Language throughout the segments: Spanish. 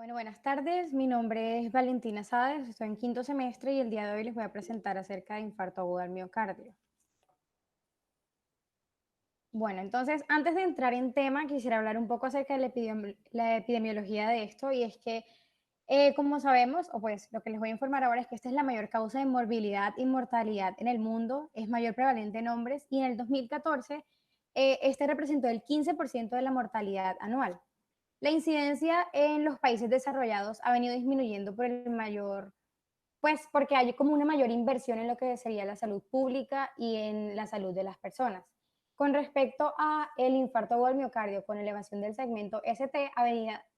Bueno, buenas tardes. Mi nombre es Valentina Sáez, estoy en quinto semestre y el día de hoy les voy a presentar acerca de infarto agudo al miocardio. Bueno, entonces, antes de entrar en tema, quisiera hablar un poco acerca de la epidemiología de esto y es que, como sabemos, o pues lo que les voy a informar ahora es que esta es la mayor causa de morbilidad y mortalidad en el mundo, es mayor prevalente en hombres y en el 2014 este representó el 15% de la mortalidad anual. La incidencia en los países desarrollados ha venido disminuyendo por el mayor, pues porque hay como una mayor inversión en lo que sería la salud pública y en la salud de las personas. Con respecto a el infarto agudo al miocardio con elevación del segmento ST, a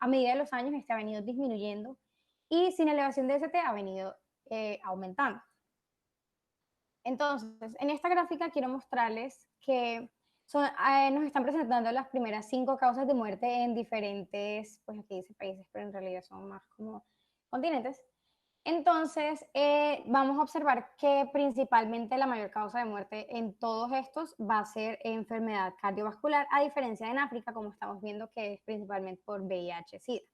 medida de los años este ha venido disminuyendo y sin elevación de ST ha venido aumentando. Entonces, en esta gráfica quiero mostrarles que nos están presentando las primeras 5 causas de muerte en diferentes, pues aquí dice países, pero en realidad son más como continentes. Entonces, vamos a observar que principalmente la mayor causa de muerte en todos estos va a ser enfermedad cardiovascular, a diferencia de en África, como estamos viendo que es principalmente por VIH-Sida.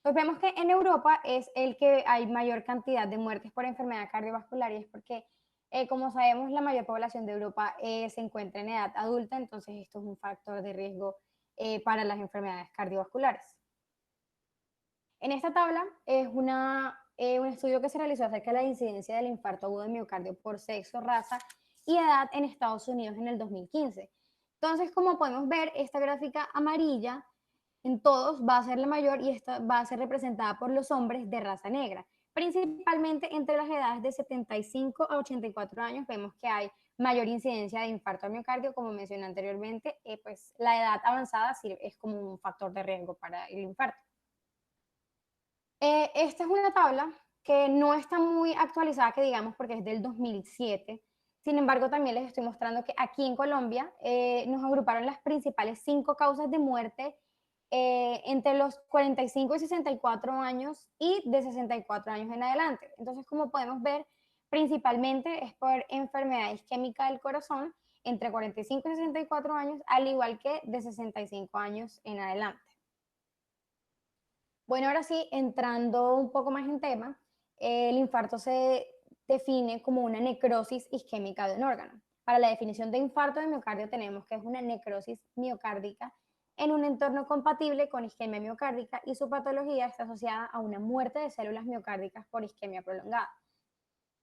Pues vemos que en Europa es el que hay mayor cantidad de muertes por enfermedad cardiovascular y es porque, como sabemos, la mayor población de Europa se encuentra en edad adulta, entonces esto es un factor de riesgo para las enfermedades cardiovasculares. En esta tabla es un estudio que se realizó acerca de la incidencia del infarto agudo de miocardio por sexo, raza y edad en Estados Unidos en el 2015. Entonces, como podemos ver, esta gráfica amarilla en todos va a ser la mayor y esta va a ser representada por los hombres de raza negra. Principalmente entre las edades de 75 a 84 años vemos que hay mayor incidencia de infarto al miocardio, como mencioné anteriormente, pues la edad avanzada es como un factor de riesgo para el infarto. Esta es una tabla que no está muy actualizada, que digamos, porque es del 2007. Sin embargo, también les estoy mostrando que aquí en Colombia nos agruparon las principales 5 causas de muerte entre los 45 y 64 años y de 64 años en adelante. Entonces, como podemos ver, principalmente es por enfermedad isquémica del corazón entre 45 y 64 años, al igual que de 65 años en adelante. Bueno, ahora sí, entrando un poco más en tema, el infarto se define como una necrosis isquémica de un órgano. Para la definición de infarto de miocardio tenemos que es una necrosis miocárdica en un entorno compatible con isquemia miocárdica y su patología está asociada a una muerte de células miocárdicas por isquemia prolongada.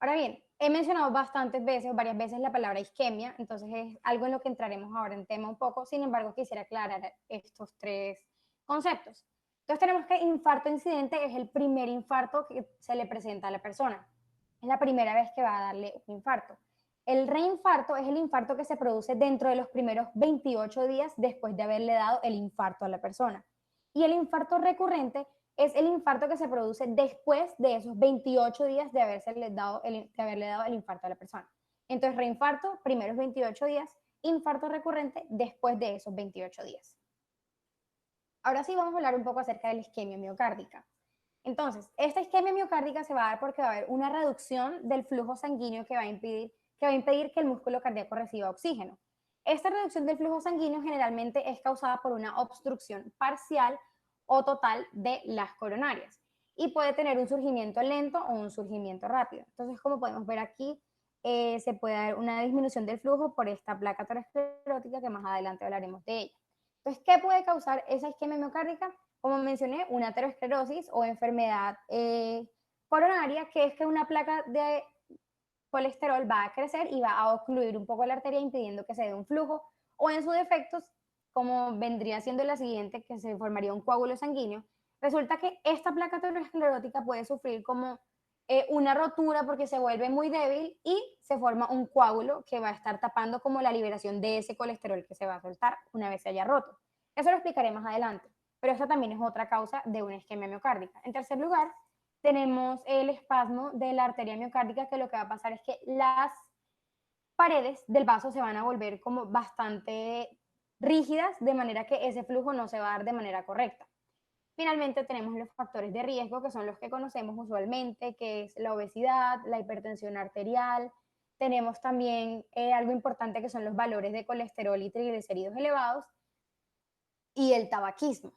Ahora bien, he mencionado bastantes veces, varias veces la palabra isquemia, entonces es algo en lo que entraremos ahora en tema un poco, sin embargo quisiera aclarar estos 3 conceptos. Entonces tenemos que infarto incidente es el primer infarto que se le presenta a la persona. Es la primera vez que va a darle un infarto. El reinfarto es el infarto que se produce dentro de los primeros 28 días después de haberle dado el infarto a la persona. Y el infarto recurrente es el infarto que se produce después de esos 28 días de haberle dado el infarto a la persona. Entonces, reinfarto, primeros 28 días, infarto recurrente después de esos 28 días. Ahora sí vamos a hablar un poco acerca de la isquemia miocárdica. Entonces, esta isquemia miocárdica se va a dar porque va a haber una reducción del flujo sanguíneo que va a impedir que el músculo cardíaco reciba oxígeno. Esta reducción del flujo sanguíneo generalmente es causada por una obstrucción parcial o total de las coronarias y puede tener un surgimiento lento o un surgimiento rápido. Entonces, como podemos ver aquí, se puede dar una disminución del flujo por esta placa aterosclerótica que más adelante hablaremos de ella. Entonces, ¿qué puede causar esa isquemia miocárdica? Como mencioné, una aterosclerosis o enfermedad coronaria, que es que una placa de colesterol va a crecer y va a ocluir un poco la arteria, impidiendo que se dé un flujo, o en sus defectos, como vendría siendo la siguiente, que se formaría un coágulo sanguíneo. Resulta que esta placa aterosclerótica puede sufrir como una rotura porque se vuelve muy débil y se forma un coágulo que va a estar tapando como la liberación de ese colesterol que se va a soltar una vez se haya roto. Eso lo explicaré más adelante, pero esta también es otra causa de una isquemia miocárdica. En tercer lugar, tenemos el espasmo de la arteria miocárdica, que lo que va a pasar es que las paredes del vaso se van a volver como bastante rígidas, de manera que ese flujo no se va a dar de manera correcta. Finalmente tenemos los factores de riesgo, que son los que conocemos usualmente, que es la obesidad, la hipertensión arterial. Tenemos también algo importante que son los valores de colesterol y triglicéridos elevados y el tabaquismo.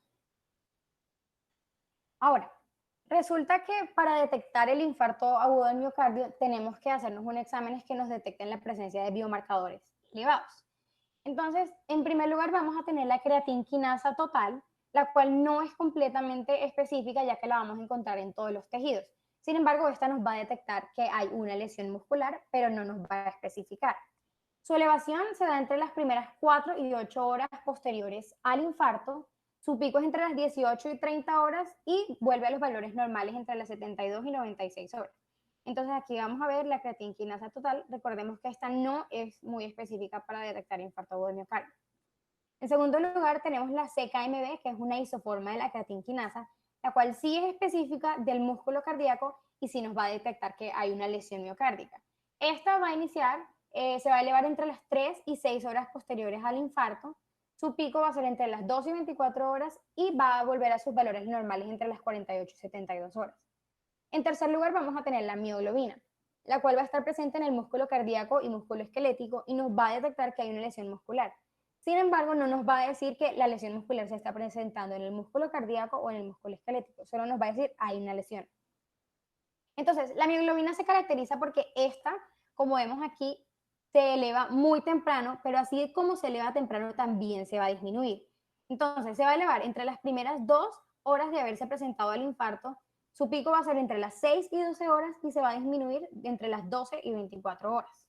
Ahora, Resulta que para detectar el infarto agudo del miocardio tenemos que hacernos un examen que nos detecten la presencia de biomarcadores elevados. Entonces, en primer lugar vamos a tener la creatinquinasa total, la cual no es completamente específica ya que la vamos a encontrar en todos los tejidos. Sin embargo, esta nos va a detectar que hay una lesión muscular, pero no nos va a especificar. Su elevación se da entre las primeras 4 y 8 horas posteriores al infarto. Su pico es entre las 18 y 30 horas y vuelve a los valores normales entre las 72 y 96 horas. Entonces aquí vamos a ver la creatinquinasa total. Recordemos que esta no es muy específica para detectar infarto agudo del miocardio. En segundo lugar tenemos la CKMB, que es una isoforma de la creatinquinasa, la cual sí es específica del músculo cardíaco y sí nos va a detectar que hay una lesión miocárdica. Esta va a iniciar, se va a elevar entre las 3 y 6 horas posteriores al infarto. Su pico va a ser entre las 12 y 24 horas y va a volver a sus valores normales entre las 48 y 72 horas. En tercer lugar vamos a tener la mioglobina, la cual va a estar presente en el músculo cardíaco y músculo esquelético y nos va a detectar que hay una lesión muscular. Sin embargo, no nos va a decir que la lesión muscular se está presentando en el músculo cardíaco o en el músculo esquelético, solo nos va a decir hay una lesión. Entonces, la mioglobina se caracteriza porque esta, como vemos aquí, se eleva muy temprano, pero así como se eleva temprano también se va a disminuir. Entonces, se va a elevar entre las primeras 2 horas de haberse presentado el infarto, su pico va a ser entre las 6 y 12 horas y se va a disminuir entre las 12 y 24 horas.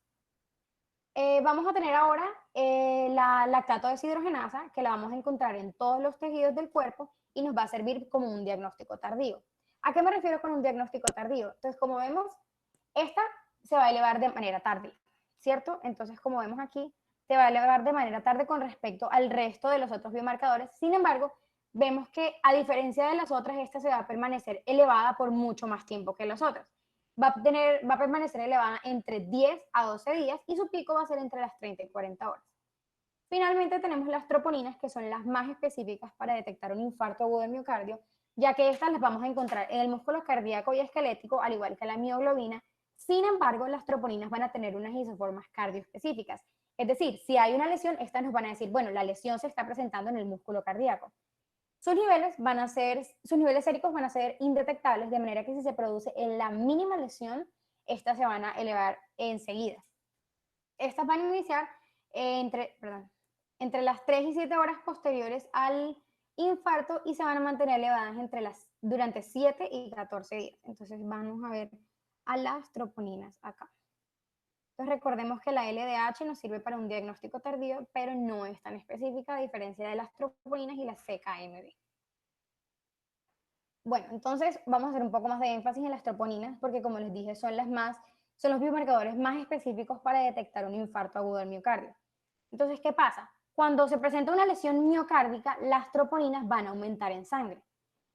Vamos a tener ahora la lactato deshidrogenasa, que la vamos a encontrar en todos los tejidos del cuerpo y nos va a servir como un diagnóstico tardío. ¿A qué me refiero con un diagnóstico tardío? Entonces, como vemos, esta se va a elevar de manera tarde, ¿cierto? Entonces, como vemos aquí, se va a elevar de manera tarde con respecto al resto de los otros biomarcadores. Sin embargo, vemos que a diferencia de las otras, esta se va a permanecer elevada por mucho más tiempo que las otras. Va a permanecer elevada entre 10 a 12 días y su pico va a ser entre las 30 y 40 horas. Finalmente tenemos las troponinas, que son las más específicas para detectar un infarto agudo de miocardio, ya que estas las vamos a encontrar en el músculo cardíaco y esquelético, al igual que la mioglobina. Sin embargo, las troponinas van a tener unas isoformas cardioespecíficas. Es decir, si hay una lesión, estas nos van a decir, bueno, la lesión se está presentando en el músculo cardíaco. Sus niveles séricos van a ser indetectables, de manera que si se produce en la mínima lesión, estas se van a elevar enseguida. Estas van a iniciar entre las 3 y 7 horas posteriores al infarto y se van a mantener elevadas durante 7 y 14 días. Entonces vamos a ver a las troponinas acá. Entonces recordemos que la LDH nos sirve para un diagnóstico tardío, pero no es tan específica a diferencia de las troponinas y la CKMB. Bueno, entonces vamos a hacer un poco más de énfasis en las troponinas porque como les dije son los biomarcadores más específicos para detectar un infarto agudo del miocardio. Entonces, ¿qué pasa? Cuando se presenta una lesión miocárdica, las troponinas van a aumentar en sangre.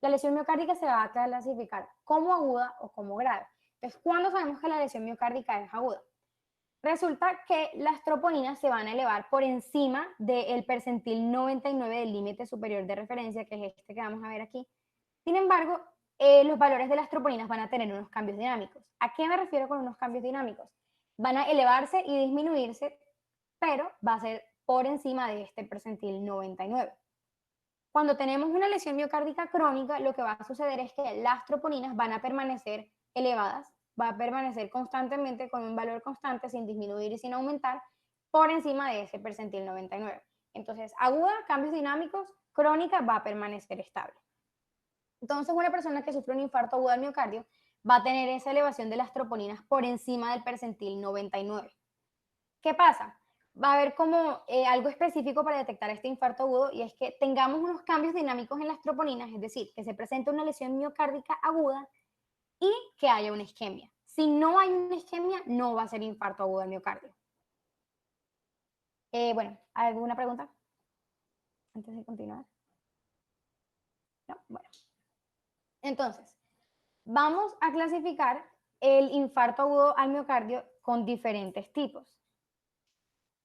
La lesión miocárdica se va a clasificar como aguda o como grave. Entonces, ¿cuándo sabemos que la lesión miocárdica es aguda? Resulta que las troponinas se van a elevar por encima del percentil 99 del límite superior de referencia, que es este que vamos a ver aquí. Sin embargo, los valores de las troponinas van a tener unos cambios dinámicos. ¿A qué me refiero con unos cambios dinámicos? Van a elevarse y disminuirse, pero va a ser por encima de este percentil 99. Cuando tenemos una lesión miocárdica crónica, lo que va a suceder es que las troponinas van a permanecer elevadas, va a permanecer constantemente con un valor constante sin disminuir y sin aumentar por encima de ese percentil 99. Entonces, aguda, cambios dinámicos, crónica va a permanecer estable. Entonces, una persona que sufre un infarto agudo del miocardio va a tener esa elevación de las troponinas por encima del percentil 99. ¿Qué pasa? Va a haber como algo específico para detectar este infarto agudo y es que tengamos unos cambios dinámicos en las troponinas, es decir, que se presente una lesión miocárdica aguda y que haya una isquemia. Si no hay una isquemia, no va a ser infarto agudo del miocardio. Bueno, ¿alguna pregunta antes de continuar? No, bueno. Entonces, vamos a clasificar el infarto agudo al miocardio con diferentes tipos.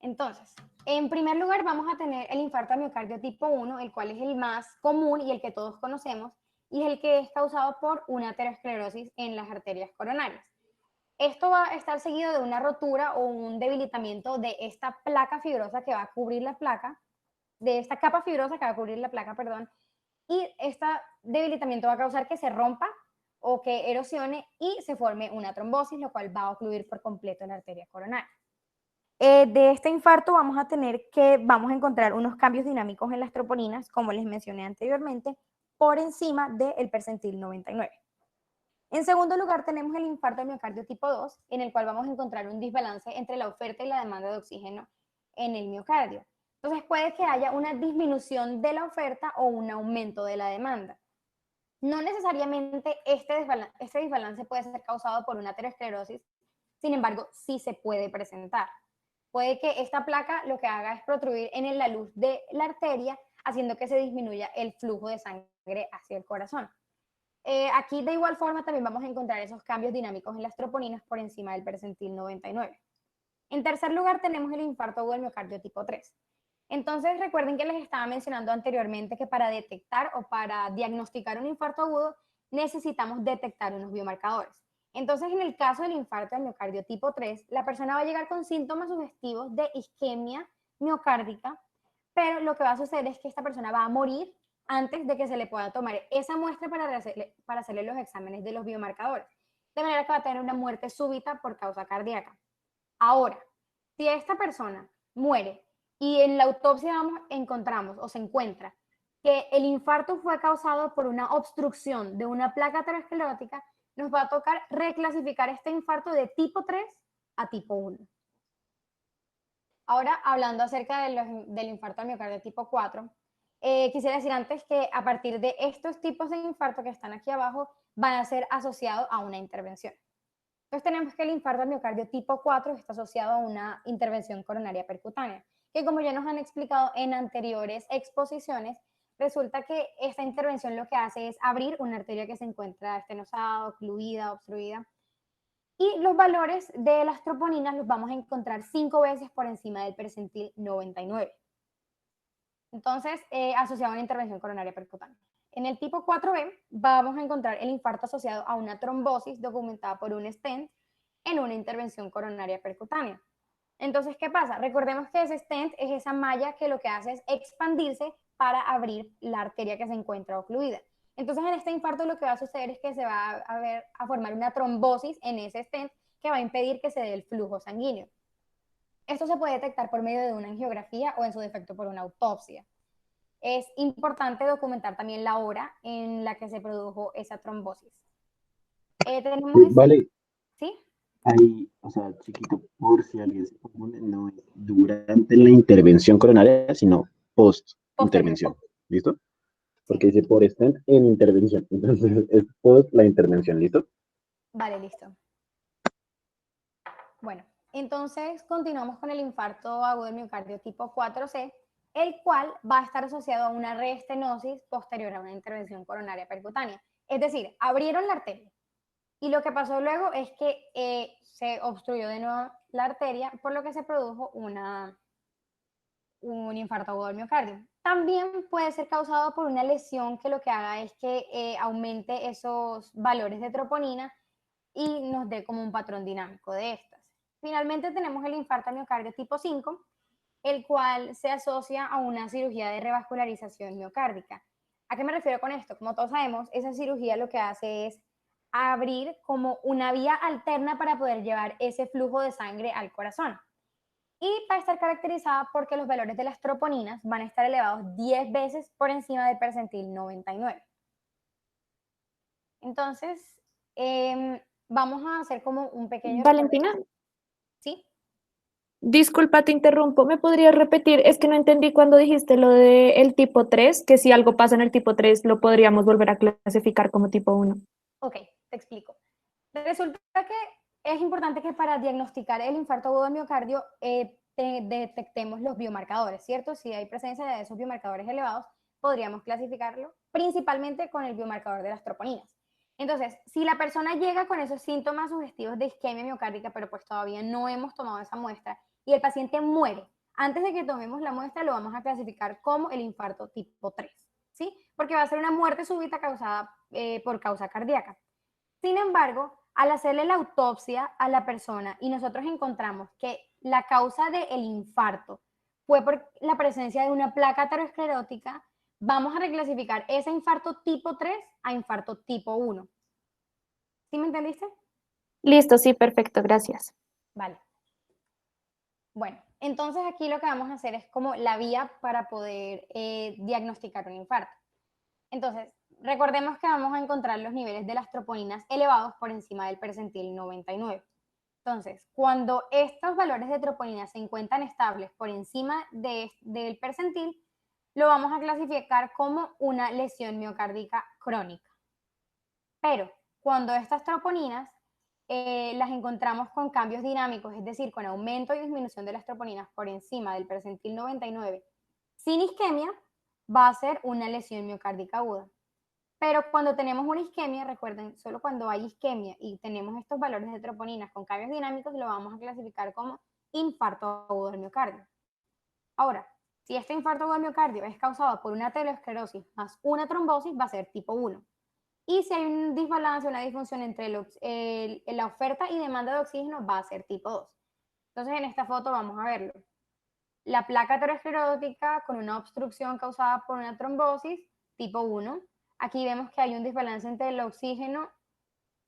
Entonces, en primer lugar vamos a tener el infarto al miocardio tipo 1, el cual es el más común y el que todos conocemos, y es el que es causado por una aterosclerosis en las arterias coronarias. Esto va a estar seguido de una rotura o un debilitamiento de esta placa fibrosa que va a cubrir la placa, de esta capa fibrosa que va a cubrir la placa, perdón, y este debilitamiento va a causar que se rompa o que erosione y se forme una trombosis, lo cual va a ocluir por completo la arteria coronaria. De este infarto vamos a encontrar unos cambios dinámicos en las troponinas, como les mencioné anteriormente, por encima del percentil 99. En segundo lugar, tenemos el infarto de miocardio tipo 2, en el cual vamos a encontrar un desbalance entre la oferta y la demanda de oxígeno en el miocardio. Entonces puede que haya una disminución de la oferta o un aumento de la demanda. No necesariamente este desbalance puede ser causado por una aterosclerosis, sin embargo, sí se puede presentar. Puede que esta placa lo que haga es protruir en la luz de la arteria, haciendo que se disminuya el flujo de sangre hacia el corazón. Aquí de igual forma también vamos a encontrar esos cambios dinámicos en las troponinas por encima del percentil 99. En tercer lugar tenemos el infarto agudo del miocardio tipo 3. Entonces recuerden que les estaba mencionando anteriormente que para detectar o para diagnosticar un infarto agudo necesitamos detectar unos biomarcadores. Entonces en el caso del infarto del miocardio tipo 3, la persona va a llegar con síntomas sugestivos de isquemia miocárdica, pero lo que va a suceder es que esta persona va a morir antes de que se le pueda tomar esa muestra para hacerle los exámenes de los biomarcadores. De manera que va a tener una muerte súbita por causa cardíaca. Ahora, si esta persona muere y en la autopsia encontramos o se encuentra que el infarto fue causado por una obstrucción de una placa aterosclerótica, nos va a tocar reclasificar este infarto de tipo 3 a tipo 1. Ahora, hablando acerca del infarto al miocardio tipo 4, quisiera decir antes que a partir de estos tipos de infarto que están aquí abajo, van a ser asociados a una intervención. Entonces tenemos que el infarto al miocardio tipo 4 está asociado a una intervención coronaria percutánea, que como ya nos han explicado en anteriores exposiciones, resulta que esta intervención lo que hace es abrir una arteria que se encuentra estenosada, ocluida, obstruida, y los valores de las troponinas los vamos a encontrar 5 veces por encima del percentil 99. Entonces, asociado a una intervención coronaria percutánea. En el tipo 4B vamos a encontrar el infarto asociado a una trombosis documentada por un stent en una intervención coronaria percutánea. Entonces, ¿qué pasa? Recordemos que ese stent es esa malla que lo que hace es expandirse para abrir la arteria que se encuentra ocluida. Entonces, en este infarto lo que va a suceder es que se va a formar una trombosis en ese stent que va a impedir que se dé el flujo sanguíneo. Esto se puede detectar por medio de una angiografía o en su defecto por una autopsia. Es importante documentar también la hora en la que se produjo esa trombosis. Tenemos, Vale, ¿sí? ahí, o sea, chiquito, por si alguien se confunde, no es durante la intervención coronaria, sino Posterior, post-intervención. ¿Listo? sí. Porque dice por stent en intervención. Entonces es post la intervención. ¿Listo? Vale, listo. Bueno, entonces continuamos con el infarto agudo del miocardio tipo 4C, el cual va a estar asociado a una reestenosis posterior a una intervención coronaria percutánea. Es decir, abrieron la arteria y lo que pasó luego es que se obstruyó de nuevo la arteria, por lo que se produjo un infarto agudo del miocardio. También puede ser causado por una lesión que lo que haga es que aumente esos valores de troponina y nos dé como un patrón dinámico de estas. Finalmente tenemos el infarto al miocardio tipo 5, el cual se asocia a una cirugía de revascularización miocárdica. ¿A qué me refiero con esto? Como todos sabemos, esa cirugía lo que hace es abrir como una vía alterna para poder llevar ese flujo de sangre al corazón. Y va a estar caracterizada porque los valores de las troponinas van a estar elevados 10 veces por encima del percentil 99. Entonces, vamos a hacer como un pequeño recuerdo. Valentina, ¿Sí? disculpa, te interrumpo. ¿Me podrías repetir? Es que no entendí cuando dijiste lo del tipo 3, que si algo pasa en el tipo 3 lo podríamos volver a clasificar como tipo 1. Ok, te explico. Resulta que es importante que para diagnosticar el infarto agudo de miocardio detectemos los biomarcadores, ¿cierto? Si hay presencia de esos biomarcadores elevados, podríamos clasificarlo principalmente con el biomarcador de las troponinas. Entonces, si la persona llega con esos síntomas sugestivos de isquemia miocárdica, pero pues todavía no hemos tomado esa muestra y el paciente muere, antes de que tomemos la muestra lo vamos a clasificar como el infarto tipo 3, ¿sí? Porque va a ser una muerte súbita causada por causa cardíaca. Sin embargo, al hacerle la autopsia a la persona y nosotros encontramos que la causa del infarto fue por la presencia de una placa aterosclerótica, vamos a reclasificar ese infarto tipo 3 a infarto tipo 1. ¿Sí me entendiste? Listo, sí, perfecto, gracias. Vale. Bueno, entonces aquí lo que vamos a hacer es como la vía para poder diagnosticar un infarto. Entonces, recordemos que vamos a encontrar los niveles de las troponinas elevados por encima del percentil 99. Entonces, cuando estos valores de troponina se encuentran estables por encima del percentil, lo vamos a clasificar como una lesión miocárdica crónica. Pero cuando estas troponinas las encontramos con cambios dinámicos, es decir, con aumento y disminución de las troponinas por encima del percentil 99, sin isquemia, va a ser una lesión miocárdica aguda. Pero cuando tenemos una isquemia, recuerden, solo cuando hay isquemia y tenemos estos valores de troponinas con cambios dinámicos, lo vamos a clasificar como infarto agudo del miocardio. Ahora, si este infarto agudo del miocardio es causado por una aterosclerosis más una trombosis, va a ser tipo 1. Y si hay un desbalance, una disfunción entre la oferta y demanda de oxígeno, va a ser tipo 2. Entonces, en esta foto vamos a verlo. La placa aterosclerótica con una obstrucción causada por una trombosis, tipo 1. Aquí vemos que hay un desbalance entre el oxígeno,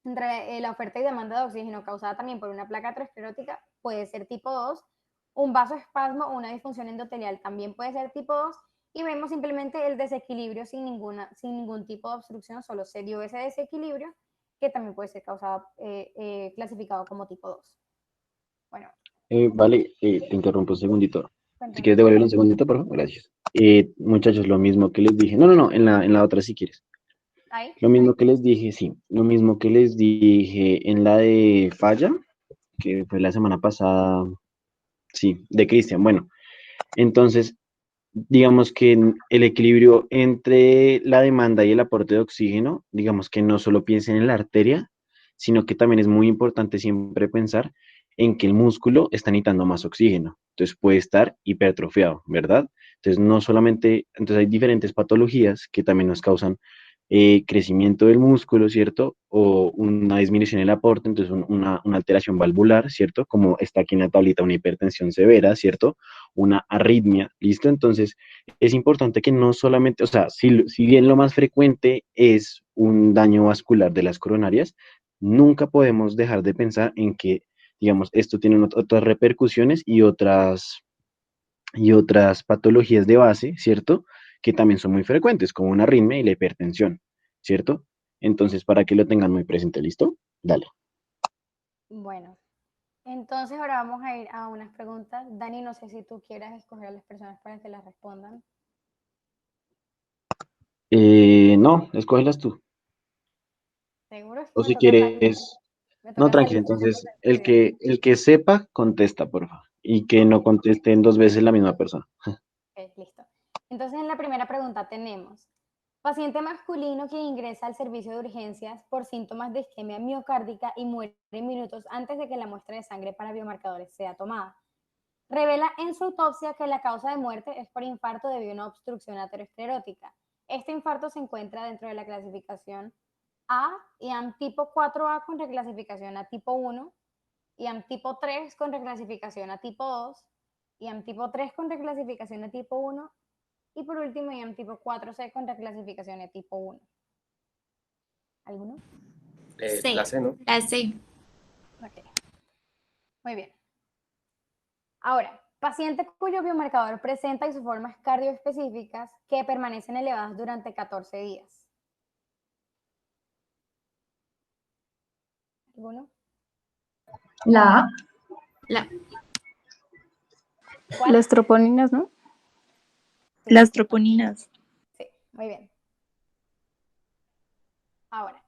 entre la oferta y demanda de oxígeno causada también por una placa aterosclerótica, puede ser tipo 2. Un vasoespasmo o una disfunción endotelial también puede ser tipo 2. Y vemos simplemente el desequilibrio sin ningún tipo de obstrucción, solo se dio ese desequilibrio que también puede ser causado, clasificado como tipo 2. Bueno, Vale, te interrumpo un segundito. Si cuéntame. quieres devolver un segundito, por favor, gracias. Muchachos, lo mismo que les dije. No, no, no, en la otra si quieres. Ahí. Lo mismo que les dije, sí. Lo mismo que les dije en la de Falla, que fue la semana pasada, sí, de Cristian. Bueno, entonces, digamos que el equilibrio entre la demanda y el aporte de oxígeno, digamos que no solo piensen en la arteria, sino que también es muy importante siempre pensar en que el músculo está necesitando más oxígeno. Entonces puede estar hipertrofiado, ¿verdad? Entonces no solamente, entonces hay diferentes patologías que también nos causan crecimiento del músculo, ¿cierto? O una disminución en el aporte, entonces una alteración valvular, ¿cierto? Como está aquí en la tablita, una hipertensión severa, ¿cierto? Una arritmia, ¿listo? Entonces es importante que no solamente, o sea, si bien lo más frecuente es un daño vascular de las coronarias, nunca podemos dejar de pensar en que, digamos, esto tiene otras repercusiones y otras patologías de base, ¿cierto? Que también son muy frecuentes, como una arritmia y la hipertensión, ¿cierto? Entonces, para que lo tengan muy presente, ¿listo? Dale. Bueno, entonces ahora vamos a ir a unas preguntas. Dani, no sé si tú quieras escoger a las personas para que las respondan. No, escógelas tú. ¿Seguro? O si quieres, Me no, toca tranquilo, salir entonces, del el estudio. que, el que sepa, contesta, por favor. Y que no contesten dos veces la misma persona. Ok, listo. Entonces, en la primera pregunta tenemos, paciente masculino que ingresa al servicio de urgencias por síntomas de isquemia miocárdica y muere minutos antes de que la muestra de sangre para biomarcadores sea tomada. Revela en su autopsia que la causa de muerte es por infarto debido a una obstrucción aterosclerótica. Este infarto se encuentra dentro de la clasificación A, IAM tipo 4A con reclasificación a tipo 1, IAM tipo 3 con reclasificación a tipo 2, IAM tipo 3 con reclasificación a tipo 1 y por último IAM tipo 4C con reclasificación a tipo 1. ¿Alguno? La C, ¿no? La C. Ok, muy bien. Ahora, paciente cuyo biomarcador presenta isoformas cardioespecíficas que permanecen elevadas durante 14 días. ¿Alguno? La A. La, ¿Cuál? Las troponinas, ¿no? Sí, las troponinas. sí, muy bien. Ahora,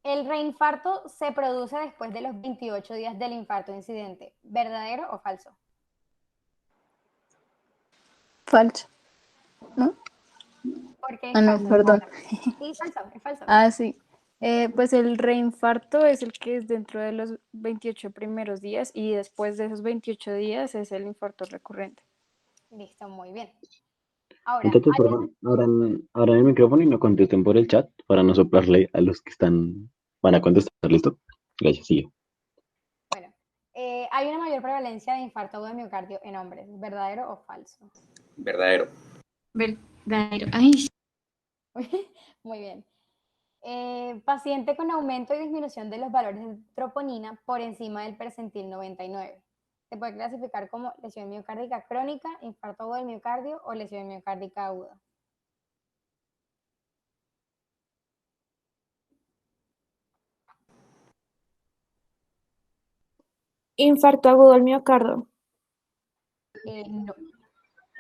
el reinfarto se produce después de los 28 días del infarto incidente. ¿Verdadero o falso? Falso, ¿no? ¿Por qué Ah, es no, falso? perdón. Sí, falso, es falso. Ah, sí. Pues el reinfarto es el que es dentro de los 28 primeros días y después de esos 28 días es el infarto recurrente. Listo, muy bien. Ahora, Muchachos, por favor, abran el micrófono y no contesten por el chat para no soplarle a los que van a contestar, ¿listo? Gracias, sigue. bueno, hay una mayor prevalencia de infarto agudo de miocardio en hombres. ¿Verdadero o falso? Verdadero. Verdadero. Ay, Muy bien. Paciente con aumento y disminución de los valores de troponina por encima del percentil 99. Se puede clasificar como lesión miocárdica crónica, infarto agudo del miocardio o lesión miocárdica aguda. Infarto agudo del miocardio. No.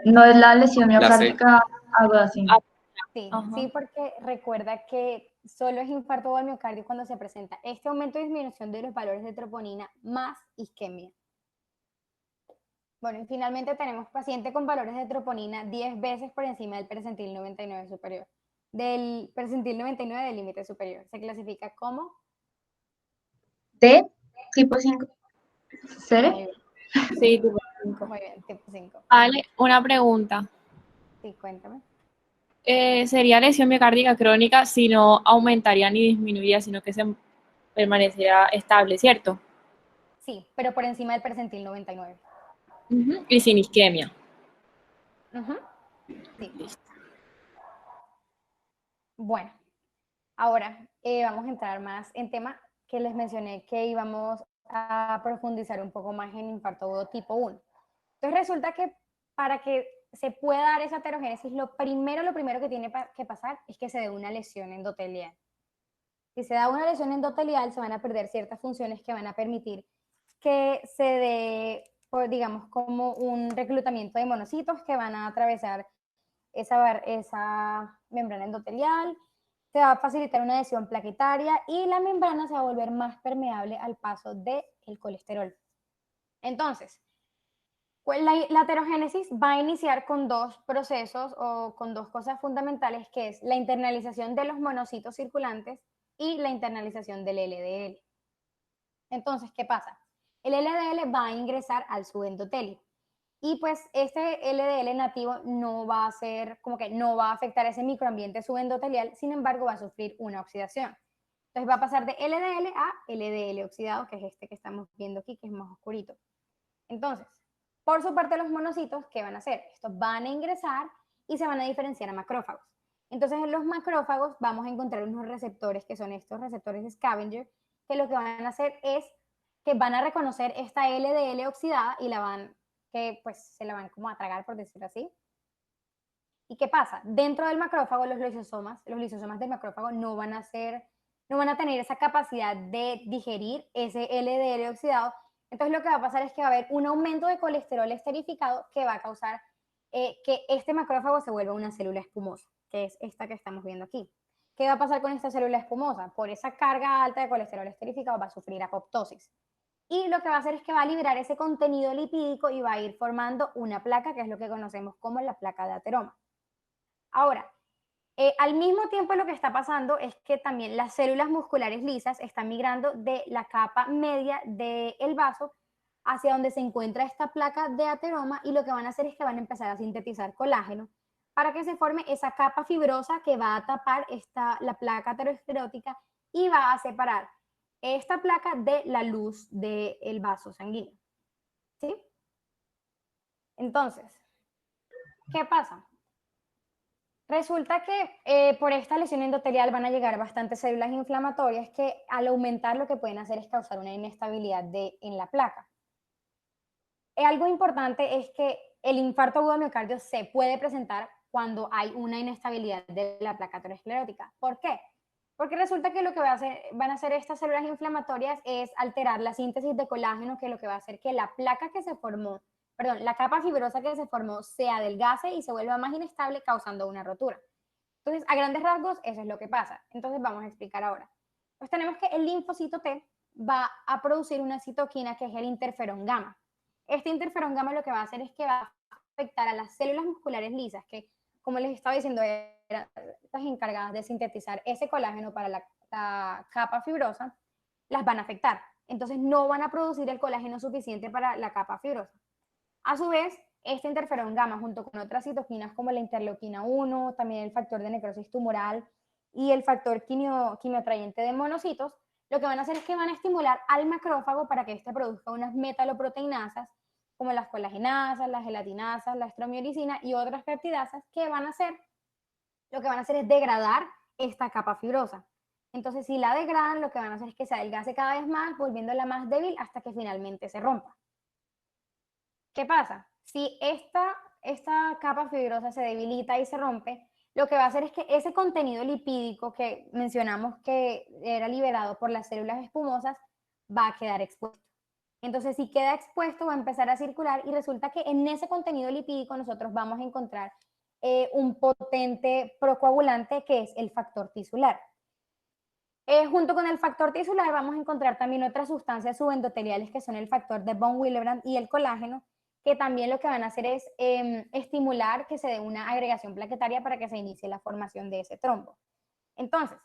No es la lesión La C. miocárdica aguda, sí. Sí, Ajá. sí, porque recuerda que solo es infarto agudo del miocardio cuando se presenta este aumento y disminución de los valores de troponina más isquemia. Bueno, y finalmente tenemos paciente con valores de troponina 10 veces por encima del percentil 99 superior. Del percentil 99 del límite superior. Se clasifica como... T, tipo 5. ¿Cere? Muy bien, Sí, tipo 5. muy bien, tipo 5. Vale, una pregunta. Sí, cuéntame. ¿Sería lesión miocárdica crónica si no aumentaría ni disminuiría, sino que se permanecería estable, ¿cierto? Sí, pero por encima del percentil 99. Ujú. Y sin isquemia. Ujú, sí. Bueno, ahora vamos a entrar más en tema que les mencioné que íbamos a profundizar un poco más en infarto agudo tipo 1. Entonces resulta que para que se pueda dar esa aterogénesis, lo primero que tiene que pasar es que se dé una lesión endotelial. Si se da una lesión endotelial, se van a perder ciertas funciones que van a permitir que se dé, digamos, como un reclutamiento de monocitos que van a atravesar esa membrana endotelial, se va a facilitar una adhesión plaquetaria y la membrana se va a volver más permeable al paso del colesterol. Entonces, pues la aterogénesis va a iniciar con dos procesos o con dos cosas fundamentales, que es la internalización de los monocitos circulantes y la internalización del LDL. Entonces, ¿qué pasa? El LDL va a ingresar al subendotelio y pues este LDL nativo no va a ser, como que no va a afectar ese microambiente subendotelial, sin embargo va a sufrir una oxidación. Entonces va a pasar de LDL a LDL oxidado, que es este que estamos viendo aquí, que es más oscurito. Entonces, por su parte los monocitos, ¿qué van a hacer? Estos van a ingresar y se van a diferenciar a macrófagos. Entonces en los macrófagos vamos a encontrar unos receptores que son estos receptores de scavenger, que lo que van a hacer es que van a reconocer esta LDL oxidada y que pues se la van como a tragar, por decirlo así. ¿Y qué pasa? Dentro del macrófago los lisosomas del macrófago no van a tener esa capacidad de digerir ese LDL oxidado. Entonces lo que va a pasar es que va a haber un aumento de colesterol esterificado que va a causar que este macrófago se vuelva una célula espumosa, que es esta que estamos viendo aquí. ¿Qué va a pasar con esta célula espumosa? Por esa carga alta de colesterol esterificado va a sufrir apoptosis. Y lo que va a hacer es que va a liberar ese contenido lipídico y va a ir formando una placa, que es lo que conocemos como la placa de ateroma. Ahora, al mismo tiempo lo que está pasando es que también las células musculares lisas están migrando de la capa media del vaso hacia donde se encuentra esta placa de ateroma, y lo que van a hacer es que van a empezar a sintetizar colágeno para que se forme esa capa fibrosa que va a tapar la placa aterosclerótica y va a separar esta placa de la luz del vaso sanguíneo. ¿Sí? Entonces, ¿qué pasa? Resulta que por esta lesión endotelial van a llegar bastantes células inflamatorias que al aumentar lo que pueden hacer es causar una inestabilidad en la placa. Algo importante es que el infarto agudo de miocardio se puede presentar cuando hay una inestabilidad de la placa aterosclerótica. ¿Por qué? Porque resulta que lo que van a hacer estas células inflamatorias es alterar la síntesis de colágeno, que lo que va a hacer que la placa que se formó, perdón, la capa fibrosa que se formó se adelgace y se vuelva más inestable, causando una rotura. Entonces, a grandes rasgos, eso es lo que pasa. Entonces, vamos a explicar ahora. Pues tenemos que el linfocito T va a producir una citoquina que es el interferón gamma. Este interferón gamma lo que va a hacer es que va a afectar a las células musculares lisas, que, como les estaba diciendo, eran las encargadas de sintetizar ese colágeno para la capa fibrosa, las van a afectar. Entonces no van a producir el colágeno suficiente para la capa fibrosa. A su vez, este interferón gamma, junto con otras citoquinas como la interleuquina 1, también el factor de necrosis tumoral y el factor quimioatrayente de monocitos, lo que van a hacer es que van a estimular al macrófago para que éste produzca unas metaloproteinasas como las colagenasas, las gelatinasas, la estromioricina y otras peptidasas que lo que van a hacer es degradar esta capa fibrosa. Entonces, si la degradan, lo que van a hacer es que se adelgace cada vez más, volviéndola más débil hasta que finalmente se rompa. ¿Qué pasa? Si esta capa fibrosa se debilita y se rompe, lo que va a hacer es que ese contenido lipídico que mencionamos que era liberado por las células espumosas va a quedar expuesto. Entonces, si queda expuesto, va a empezar a circular y resulta que en ese contenido lipídico nosotros vamos a encontrar un potente procoagulante que es el factor tisular. Junto con el factor tisular vamos a encontrar también otras sustancias subendoteliales que son el factor de von Willebrand y el colágeno, que también lo que van a hacer es estimular que se dé una agregación plaquetaria para que se inicie la formación de ese trombo. Entonces,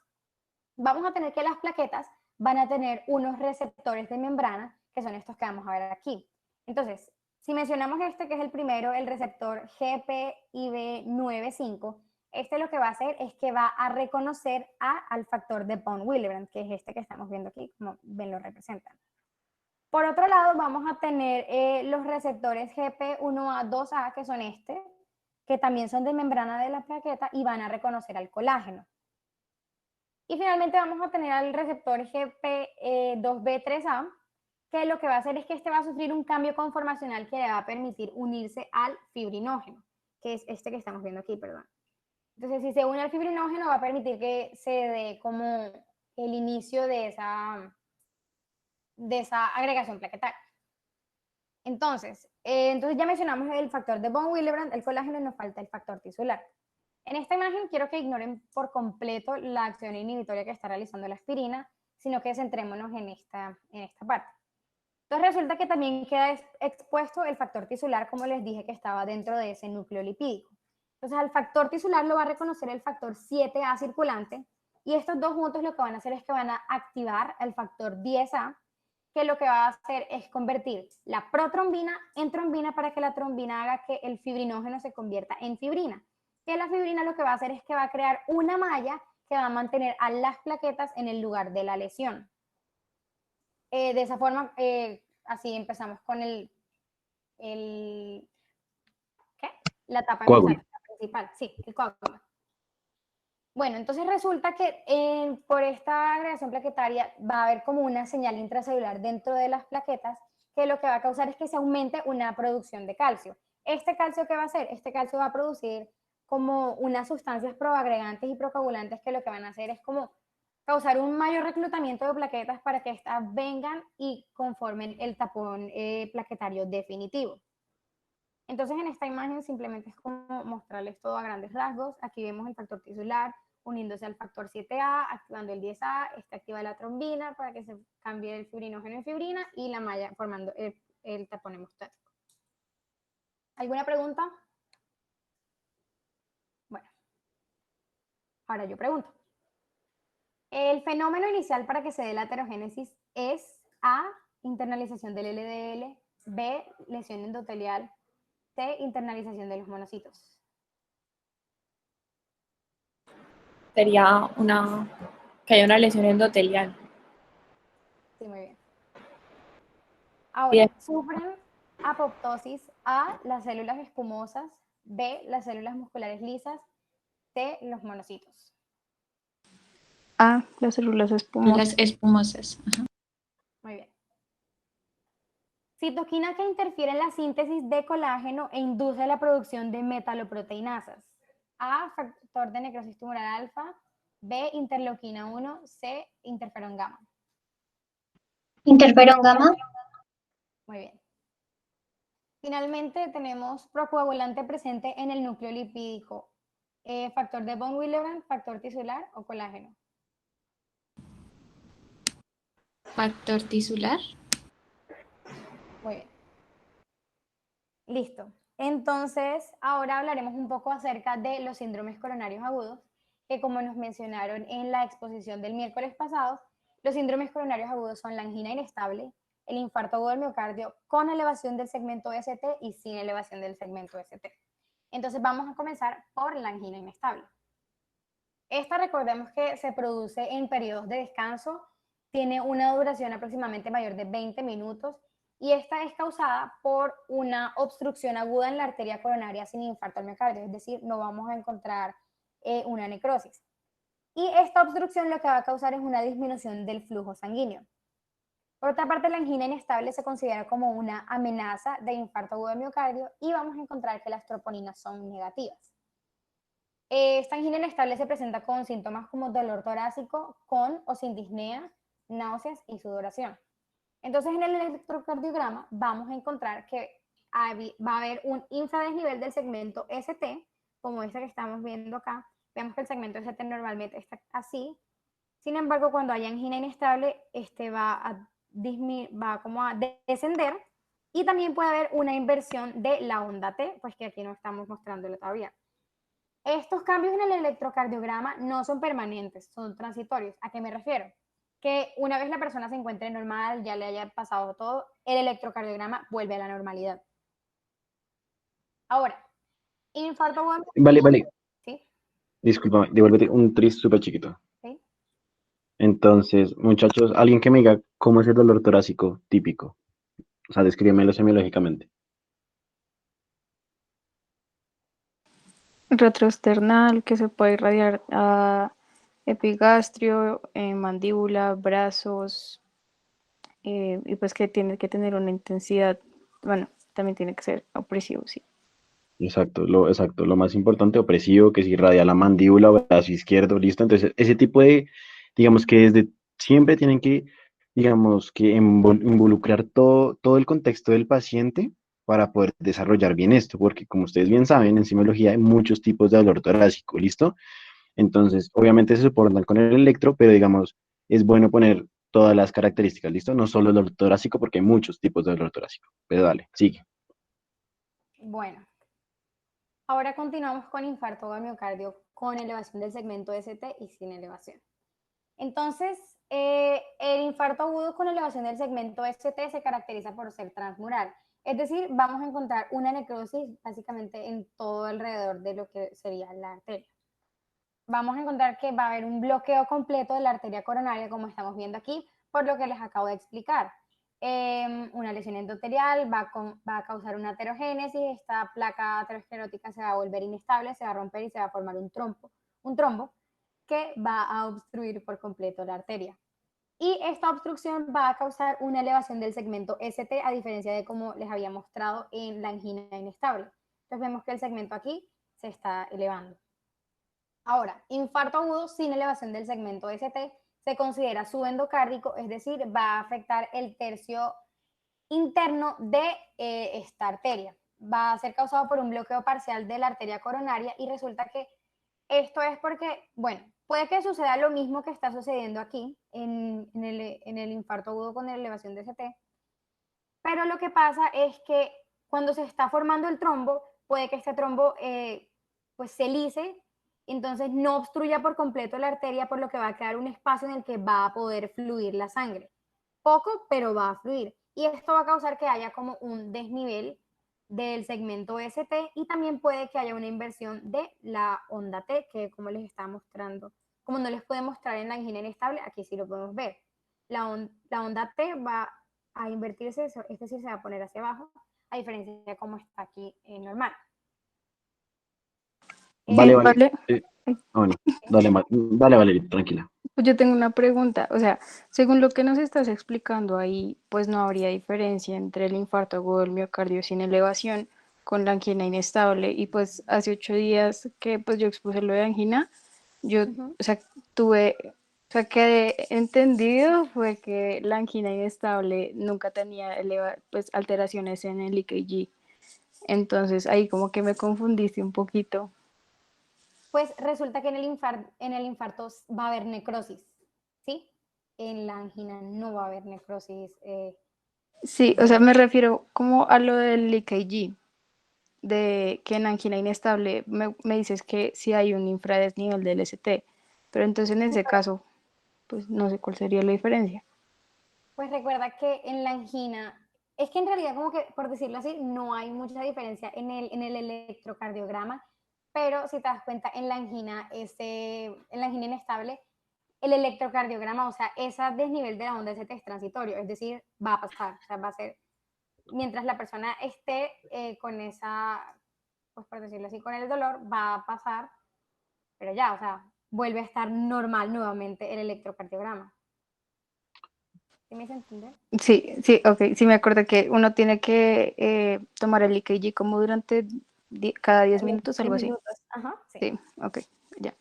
vamos a tener que las plaquetas van a tener unos receptores de membrana, que son estos que vamos a ver aquí. Entonces, si mencionamos este, que es el primero, el receptor GPIB95, este lo que va a hacer es que va a reconocer al factor de von Willebrand, que es este que estamos viendo aquí, como ven lo representan. Por otro lado, vamos a tener los receptores GP1A2A, que son que también son de membrana de la plaqueta y van a reconocer al colágeno. Y finalmente vamos a tener al receptor GP2B3A, que lo que va a hacer es que este va a sufrir un cambio conformacional que le va a permitir unirse al fibrinógeno, que es este que estamos viendo aquí, perdón. Entonces, si se une al fibrinógeno, va a permitir que se dé como el inicio de esa agregación plaquetaria. Entonces ya mencionamos el factor de von Willebrand, el colágeno, y nos falta el factor tisular. En esta imagen quiero que ignoren por completo la acción inhibitoria que está realizando la aspirina, sino que centrémonos en esta parte. Entonces resulta que también queda expuesto el factor tisular, como les dije, que estaba dentro de ese núcleo lipídico. Entonces al factor tisular lo va a reconocer el factor 7A circulante, y estos dos juntos lo que van a hacer es que van a activar el factor 10A, que lo que va a hacer es convertir la protrombina en trombina para que la trombina haga que el fibrinógeno se convierta en fibrina. Que la fibrina lo que va a hacer es que va a crear una malla que va a mantener a las plaquetas en el lugar de la lesión. De esa forma, así empezamos con la etapa principal. Sí, el coágulo. Bueno, entonces resulta que por esta agregación plaquetaria va a haber como una señal intracelular dentro de las plaquetas que lo que va a causar es que se aumente una producción de calcio. ¿Este calcio qué va a hacer? Este calcio va a producir como unas sustancias proagregantes y procoagulantes que lo que van a hacer es como causar un mayor reclutamiento de plaquetas para que éstas vengan y conformen el tapón plaquetario definitivo. Entonces en esta imagen simplemente es como mostrarles todo a grandes rasgos. Aquí vemos el factor tisular uniéndose al factor 7A, activando el 10A, este activa la trombina para que se cambie el fibrinógeno en fibrina y la malla formando el tapón hemostático. ¿Alguna pregunta? Bueno, ahora yo pregunto. El fenómeno inicial para que se dé la aterogénesis es A, internalización del LDL, B, lesión endotelial, C, internalización de los monocitos. Sería que haya una lesión endotelial. Sí, muy bien. Ahora, sufren apoptosis A, las células espumosas, B, las células musculares lisas, C, los monocitos. A, las células espumosas. Las espumosas. Ajá. Muy bien. Citoquina que interfiere en la síntesis de colágeno e induce la producción de metaloproteinasas. A, factor de necrosis tumoral alfa, B, interleuquina 1, C, interferón gamma. Interferón gamma. Muy bien. Finalmente tenemos procoagulante presente en el núcleo lipídico. Factor de von Willebrand, factor tisular o colágeno. Factor tisular. Muy bien. Listo. Entonces, ahora hablaremos un poco acerca de los síndromes coronarios agudos, que como nos mencionaron en la exposición del miércoles pasado, los síndromes coronarios agudos son la angina inestable, el infarto agudo del miocardio con elevación del segmento ST y sin elevación del segmento ST. Entonces vamos a comenzar por la angina inestable. Esta, recordemos que se produce en periodos de descanso, tiene una duración aproximadamente mayor de 20 minutos y esta es causada por una obstrucción aguda en la arteria coronaria sin infarto al miocardio, es decir, no vamos a encontrar una necrosis. Y esta obstrucción lo que va a causar es una disminución del flujo sanguíneo. Por otra parte, la angina inestable se considera como una amenaza de infarto agudo de miocardio y vamos a encontrar que las troponinas son negativas. Esta angina inestable se presenta con síntomas como dolor torácico, con o sin disnea, náuseas y sudoración. Entonces, en el electrocardiograma vamos a encontrar que va a haber un infradesnivel del segmento ST, como este que estamos viendo acá. Vemos que el segmento ST normalmente está así. Sin embargo, cuando hay angina inestable, este va como a descender, y también puede haber una inversión de la onda T, pues que aquí no estamos mostrándolo todavía. Estos cambios en el electrocardiograma no son permanentes, son transitorios. ¿A qué me refiero? Que una vez la persona se encuentre normal, ya le haya pasado todo, el electrocardiograma vuelve a la normalidad. Ahora, infarto agudo. Vale. ¿Sí? Disculpa, devuélvete un tris súper chiquito. ¿Sí? Entonces, muchachos, alguien que me diga cómo es el dolor torácico típico. O sea, descríbemelo semiológicamente. Retroesternal, que se puede irradiar a epigastrio, mandíbula, brazos, y pues que tiene que tener una intensidad, bueno, también tiene que ser opresivo, sí. Exacto, lo más importante, opresivo, que si irradia la mandíbula, brazo izquierdo, listo. Entonces, ese tipo de, digamos que desde siempre tienen que, digamos que involucrar todo el contexto del paciente para poder desarrollar bien esto, porque como ustedes bien saben, en semiología hay muchos tipos de dolor torácico, ¿listo? Entonces, obviamente se soportan con el electro, pero digamos, es bueno poner todas las características, ¿listo? No solo el dolor torácico, porque hay muchos tipos de dolor torácico. Pero dale, sigue. Bueno, ahora continuamos con infarto de miocardio con elevación del segmento ST y sin elevación. Entonces, el infarto agudo con elevación del segmento ST se caracteriza por ser transmural. Es decir, vamos a encontrar una necrosis básicamente en todo alrededor de lo que sería la arteria. Vamos a encontrar que va a haber un bloqueo completo de la arteria coronaria, como estamos viendo aquí, por lo que les acabo de explicar. Una lesión endotelial va a causar una aterogénesis, esta placa aterosclerótica se va a volver inestable, se va a romper y se va a formar un trombo que va a obstruir por completo la arteria. Y esta obstrucción va a causar una elevación del segmento ST, a diferencia de como les había mostrado en la angina inestable. Entonces vemos que el segmento aquí se está elevando. Ahora, infarto agudo sin elevación del segmento ST se considera subendocárdico, es decir, va a afectar el tercio interno de esta arteria. Va a ser causado por un bloqueo parcial de la arteria coronaria, y resulta que esto es porque, bueno, puede que suceda lo mismo que está sucediendo aquí en el infarto agudo con elevación de ST, pero lo que pasa es que cuando se está formando el trombo, puede que este trombo pues se lise, entonces no obstruya por completo la arteria, por lo que va a quedar un espacio en el que va a poder fluir la sangre. Poco, pero va a fluir. Y esto va a causar que haya como un desnivel del segmento ST, y también puede que haya una inversión de la onda T, que como les estaba mostrando, como no les puede mostrar en la angina inestable, aquí sí lo podemos ver. La onda T va a invertirse, es decir, se va a poner hacia abajo, a diferencia de cómo está aquí normal. Vale. Vale. Bueno, dale, Valeria, tranquila. Pues yo tengo una pregunta, o sea, según lo que nos estás explicando ahí, pues no habría diferencia entre el infarto agudo del miocardio sin elevación con la angina inestable. Y pues hace 8 días que pues yo expuse lo de angina, yo, o sea, que he entendido fue que la angina inestable nunca tenía pues alteraciones en el EKG. Entonces ahí como que me confundiste un poquito. Pues resulta que en el infarto va a haber necrosis, ¿sí? En la angina no va a haber necrosis. Sí, o sea, me refiero como a lo del EKG, de que en angina inestable me dices que sí hay un infradesnivel del ST, pero entonces en ese caso, pues no sé cuál sería la diferencia. Pues recuerda que en la angina, es que en realidad como que, por decirlo así, no hay mucha diferencia en el electrocardiograma, pero si te das cuenta, en la angina inestable, el electrocardiograma, o sea, ese desnivel de la onda ST es transitorio, es decir, va a pasar, o sea, va a ser, mientras la persona esté con esa, pues por decirlo así, con el dolor, va a pasar, pero ya, o sea, vuelve a estar normal nuevamente el electrocardiograma. ¿Sí me hice entender? Sí, sí, ok, sí me acuerdo que uno tiene que tomar el EKG como durante cada 10 minutos, algo así. Minutos. Ajá, sí. Sí, ok, ya.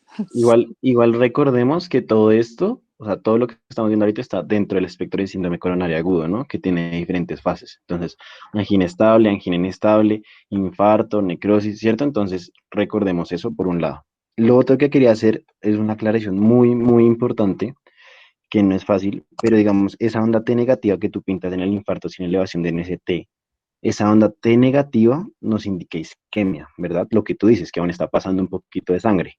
Igual recordemos que todo esto, o sea, todo lo que estamos viendo ahorita está dentro del espectro de síndrome coronario agudo, ¿no? Que tiene diferentes fases. Entonces, angina estable, angina inestable, infarto, necrosis, ¿cierto? Entonces, recordemos eso por un lado. Lo otro que quería hacer es una aclaración muy, muy importante, que no es fácil, pero digamos, esa onda T negativa que tú pintas en el infarto sin elevación de NST, esa onda T negativa nos indica isquemia, ¿verdad? Lo que tú dices, que aún está pasando un poquito de sangre.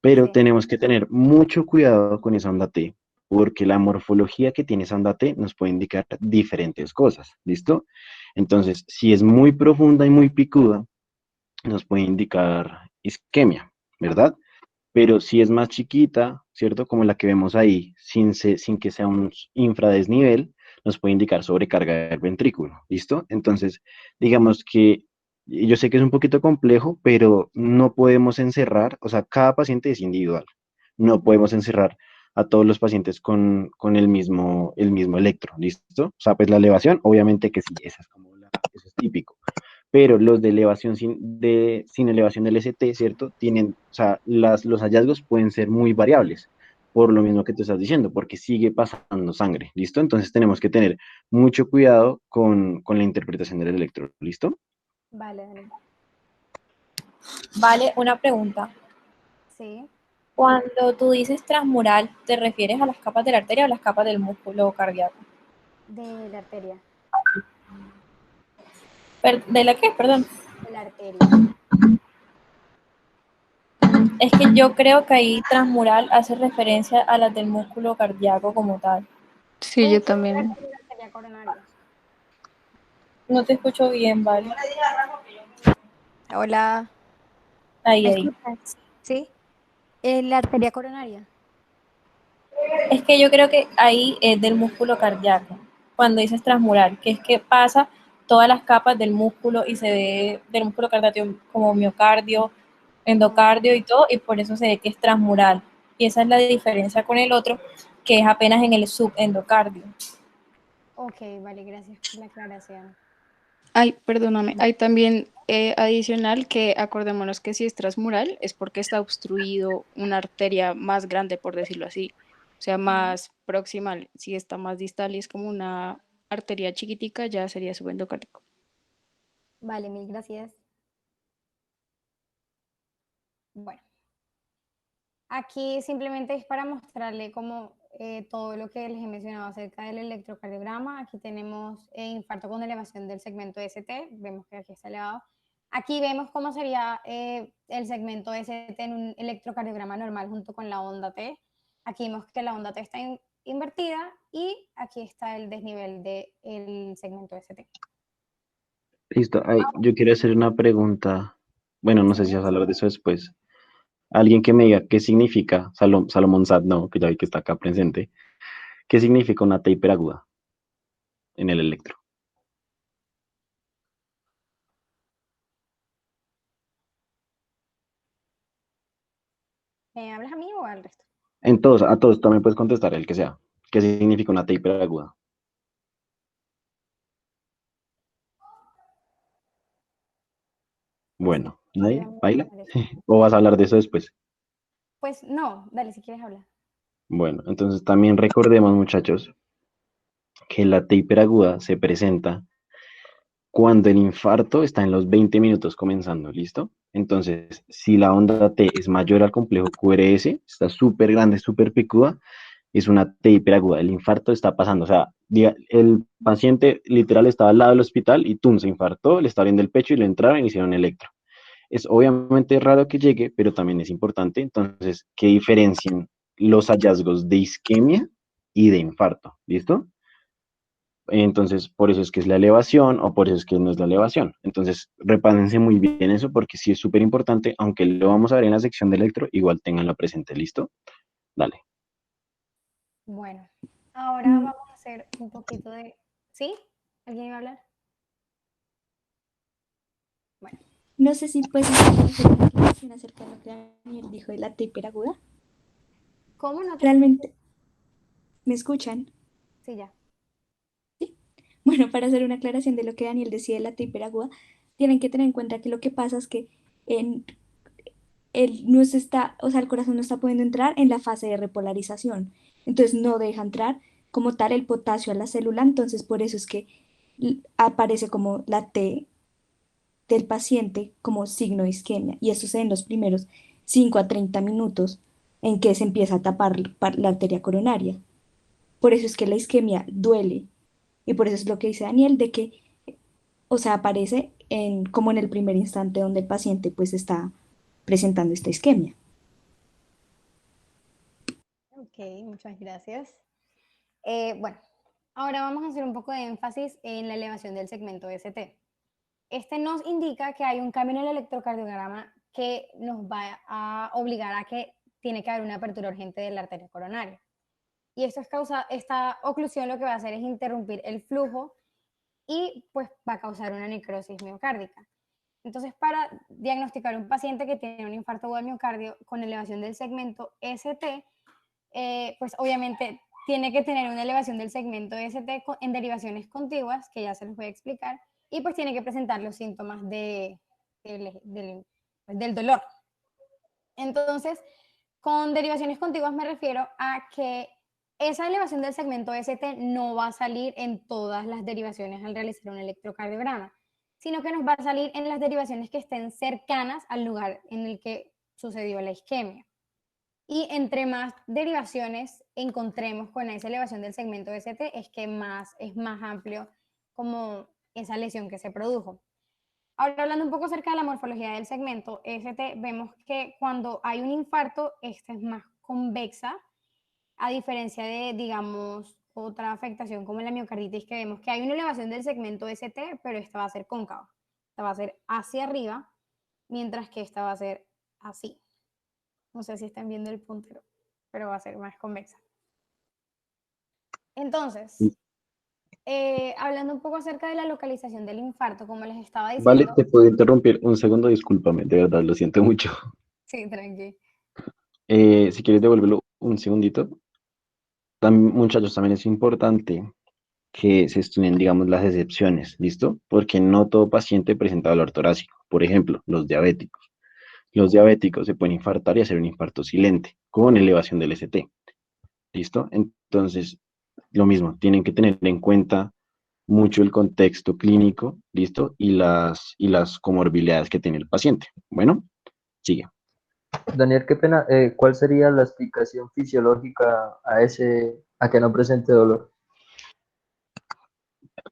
Pero Sí. tenemos que tener mucho cuidado con esa onda T, porque la morfología que tiene esa onda T nos puede indicar diferentes cosas, ¿listo? Entonces, si es muy profunda y muy picuda, nos puede indicar isquemia, ¿verdad? Pero si es más chiquita, ¿cierto? Como la que vemos ahí, sin que sea un infradesnivel, nos puede indicar sobrecarga del ventrículo, ¿listo? Entonces, digamos que yo sé que es un poquito complejo, pero no podemos encerrar, o sea, cada paciente es individual. No podemos encerrar a todos los pacientes con el mismo electro, ¿listo? O sea, pues la elevación, obviamente que sí, eso es típico, pero los de elevación sin elevación del ST, ¿cierto? Tienen, o sea, los hallazgos pueden ser muy variables, por lo mismo que tú estás diciendo, porque sigue pasando sangre, ¿listo? Entonces tenemos que tener mucho cuidado con la interpretación del electro, ¿listo? Vale, dale. Vale, una pregunta. Sí. Cuando tú dices transmural, ¿te refieres a las capas de la arteria o a las capas del músculo cardíaco? De la arteria. ¿De la qué? Perdón. De la arteria. Es que yo creo que ahí transmural hace referencia a las del músculo cardíaco como tal. Sí, yo también. De la arteria coronaria. No te escucho bien, ¿vale? Hola. Ahí, ¿Me ahí. escuchas? Sí. La arteria coronaria. Es que yo creo que ahí es del músculo cardíaco, cuando dices transmural, que es que pasa todas las capas del músculo y se ve del músculo cardíaco como miocardio, endocardio y todo, y por eso se ve que es transmural. Y esa es la diferencia con el otro, que es apenas en el subendocardio. Ok, vale, gracias por la aclaración. Ay, perdóname, hay también adicional que acordémonos que si es transmural es porque está obstruido una arteria más grande, por decirlo así, o sea, más proximal. Si está más distal y es como una arteria chiquitica, ya sería subendocárdico. Vale, mil gracias. Bueno, aquí simplemente es para mostrarle como todo lo que les he mencionado acerca del electrocardiograma. Aquí tenemos infarto con elevación del segmento ST. Vemos que aquí está elevado. Aquí vemos cómo sería el segmento ST en un electrocardiograma normal junto con la onda T. Aquí vemos que la onda T está invertida y aquí está el desnivel del segmento ST. Listo. Ay, yo quiero hacer una pregunta. Bueno, no sé si Sí. vas a hablar de eso después. Alguien que me diga qué significa, Salomón Sad, no, que ya vi que está acá presente, qué significa una T hiperaguda en el electro. ¿Me hablas a mí o al resto? A todos también puedes contestar, el que sea. ¿Qué significa una T hiperaguda? No sé. Bueno, ¿nadie? Ayúdame a ¿Baila? responder eso. ¿O vas a hablar de eso después? Pues no, dale, si quieres hablar. Bueno, entonces también recordemos, muchachos, que la T hiperaguda se presenta cuando el infarto está en los 20 minutos comenzando, ¿listo? Entonces, si la onda T es mayor al complejo QRS, está súper grande, súper picuda, es una T hiperaguda. El infarto está pasando, o sea, el paciente literal estaba al lado del hospital y tum, se infartó, le está abriendo el pecho y le entraron y hicieron electro. Es obviamente raro que llegue, pero también es importante, entonces, que diferencien los hallazgos de isquemia y de infarto, ¿listo? Entonces, por eso es que es la elevación o por eso es que no es la elevación. Entonces, repásense muy bien eso porque sí es súper importante, aunque lo vamos a ver en la sección de electro, igual tenganlo presente, ¿listo? Dale. Bueno, ahora vamos a hacer un poquito de... ¿Sí? ¿Alguien iba a hablar? Bueno, No sé si puedes hacer una explicación acerca de lo que Daniel dijo de la T hiperaguda. ¿Cómo no te... Realmente, ¿me escuchan? Sí, ya. Bueno, para hacer una aclaración de lo que Daniel decía de la T hiperaguda, tienen que tener en cuenta que lo que pasa es que en, no se está, o sea, el corazón no está pudiendo entrar en la fase de repolarización. Entonces no deja entrar como tal el potasio a la célula, entonces por eso es que aparece como la T del paciente como signo de isquemia. Y eso se da en los primeros 5 a 30 minutos en que se empieza a tapar la arteria coronaria. Por eso es que la isquemia duele. Y por eso es lo que dice Daniel, de que, o sea, aparece como en el primer instante donde el paciente pues está presentando esta isquemia. Ok, muchas gracias. Bueno, ahora vamos a hacer un poco de énfasis en la elevación del segmento ST. Este nos indica que hay un cambio en el electrocardiograma que nos va a obligar a que tiene que haber una apertura urgente de la arteria coronaria. Y esta oclusión lo que va a hacer es interrumpir el flujo y pues va a causar una necrosis miocárdica. Entonces, para diagnosticar un paciente que tiene un infarto agudo del miocardio con elevación del segmento ST, pues obviamente tiene que tener una elevación del segmento ST en derivaciones contiguas, que ya se los voy a explicar, y pues tiene que presentar los síntomas del dolor. Entonces, con derivaciones contiguas me refiero a que esa elevación del segmento ST no va a salir en todas las derivaciones al realizar un electrocardiograma, sino que nos va a salir en las derivaciones que estén cercanas al lugar en el que sucedió la isquemia. Y entre más derivaciones encontremos con esa elevación del segmento ST, es que es más amplio como esa lesión que se produjo. Ahora, hablando un poco acerca de la morfología del segmento ST, vemos que cuando hay un infarto, esta es más convexa, a diferencia de, digamos, otra afectación como la miocarditis, que vemos que hay una elevación del segmento ST, pero esta va a ser cóncava. Esta va a ser hacia arriba, mientras que esta va a ser así. No sé si están viendo el puntero, pero va a ser más convexa. Entonces, hablando un poco acerca de la localización del infarto, como les estaba Vale, diciendo. te puedo interrumpir un segundo, discúlpame, de verdad, lo siento mucho. Sí, tranqui. Si quieres devuélvelo un segundito. También, muchachos, también es importante que se estudien, digamos, las excepciones, ¿listo? Porque no todo paciente presenta dolor torácico. Por ejemplo, los diabéticos. Los diabéticos se pueden infartar y hacer un infarto silente con elevación del ST, ¿listo? Entonces, lo mismo, tienen que tener en cuenta mucho el contexto clínico, ¿listo? Y las comorbilidades que tiene el paciente. Bueno, sigue. Daniel, qué pena, ¿cuál sería la explicación fisiológica a que no presente dolor?